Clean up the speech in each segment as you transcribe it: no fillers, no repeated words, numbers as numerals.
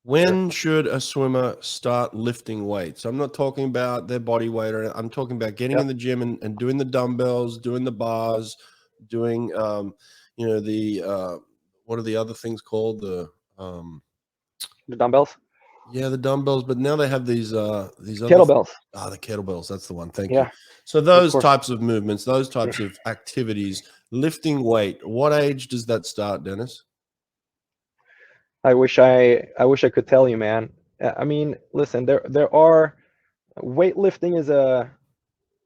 When should a swimmer start lifting weights? I'm not talking about their body weight, or I'm talking about getting in the gym and doing the dumbbells, doing the bars, doing the what are the other things called? The dumbbells. Yeah, the dumbbells, but now they have these other Kettlebells. the kettlebells, that's the one. Thank you. Yeah, So of those course. types of movements, those types of activities, lifting weight, what age does that start, Dennis? I wish I could tell you, man. I mean, listen, there are weightlifting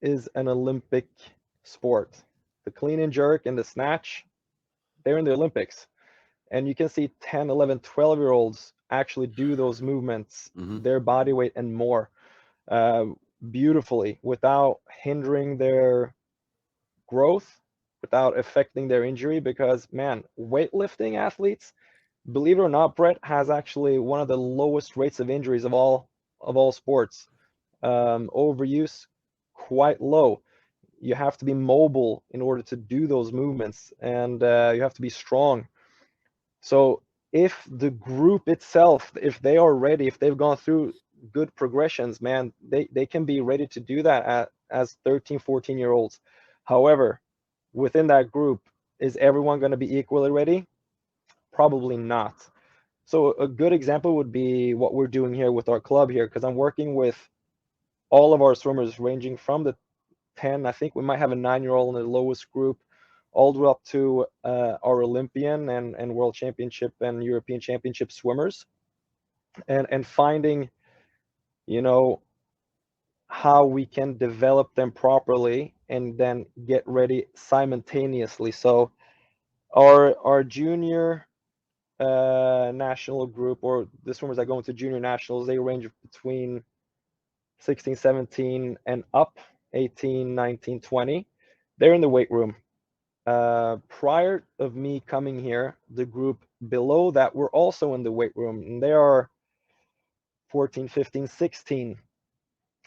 is an Olympic sport. The clean and jerk and the snatch, they're in the Olympics. And you can see 10, 11, 12-year-olds actually do those movements, their body weight and more, beautifully without hindering their growth, without affecting their injury. Because, man, weightlifting athletes, believe it or not, Brett, has actually one of the lowest rates of injuries of all sports. Overuse, quite low. You have to be mobile in order to do those movements, and you have to be strong. So if the group itself, if they are ready, if they've gone through good progressions, man, they can be ready to do that as 13, 14-year-olds. However, within that group, is everyone going to be equally ready? Probably not. So a good example would be what we're doing here with our club here, because I'm working with all of our swimmers ranging from the 10, I think we might have a 9-year-old in the lowest group, all the way up to our Olympian and World Championship and European Championship swimmers, and finding, how we can develop them properly and then get ready simultaneously. So our junior national group, or the swimmers that go into junior nationals, they range between 16, 17 and up, 18, 19, 20. They're in the weight room. Prior of me coming here, the group below that were also in the weight room, and they are 14, 15, 16,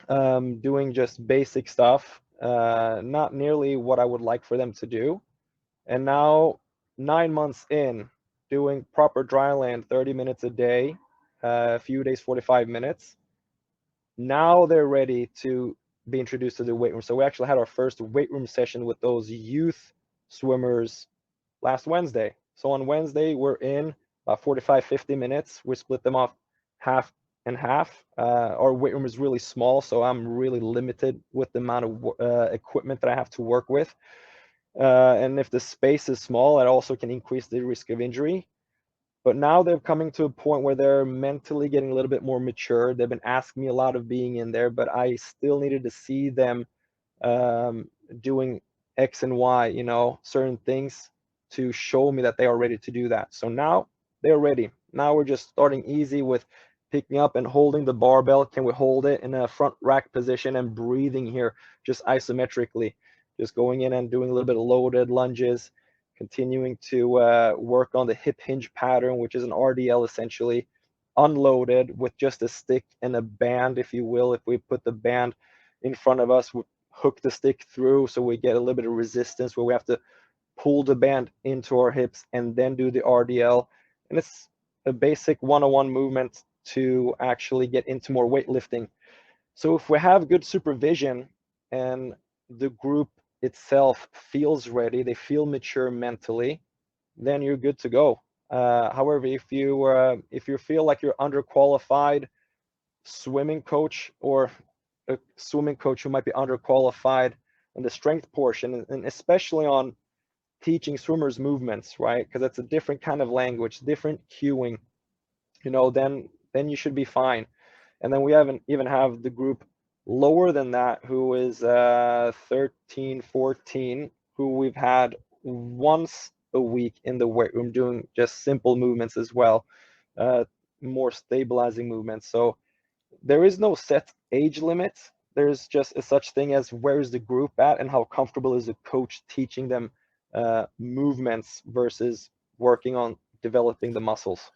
doing just basic stuff, not nearly what I would like for them to do. And now, 9 months in, doing proper dry land, 30 minutes a day, a few days, 45 minutes. Now they're ready to be introduced to the weight room. So we actually had our first weight room session with those youth swimmers last Wednesday. So on Wednesday, we're in about 45, 50 minutes. We split them off half and half. Our weight room is really small, so I'm really limited with the amount of equipment that I have to work with. And if the space is small, it also can increase the risk of injury. But now they're coming to a point where they're mentally getting a little bit more mature. They've been asking me a lot of being in there, but I still needed to see them doing X and Y, certain things to show me that they are ready to do that. So now they're ready. Now we're just starting easy with picking up and holding the barbell. Can we hold it in a front rack position and breathing here just isometrically? Just going in and doing a little bit of loaded lunges, continuing to work on the hip hinge pattern, which is an RDL essentially, unloaded with just a stick and a band, if you will. If we put the band in front of us, we hook the stick through, so we get a little bit of resistance where we have to pull the band into our hips and then do the RDL. And it's a basic 101 movement to actually get into more weightlifting. So if we have good supervision and the group itself feels ready, they feel mature mentally, then you're good to go. However, if you feel like you're underqualified swimming coach, or a swimming coach who might be underqualified in the strength portion, and especially on teaching swimmers movements, right? Because it's a different kind of language, different cueing, then you should be fine. And then we haven't even have the group lower than that, who is 13, 14, who we've had once a week in the weight room doing just simple movements as well, more stabilizing movements. So there is no set age limit. There's just a such thing as where is the group at and how comfortable is the coach teaching them movements versus working on developing the muscles.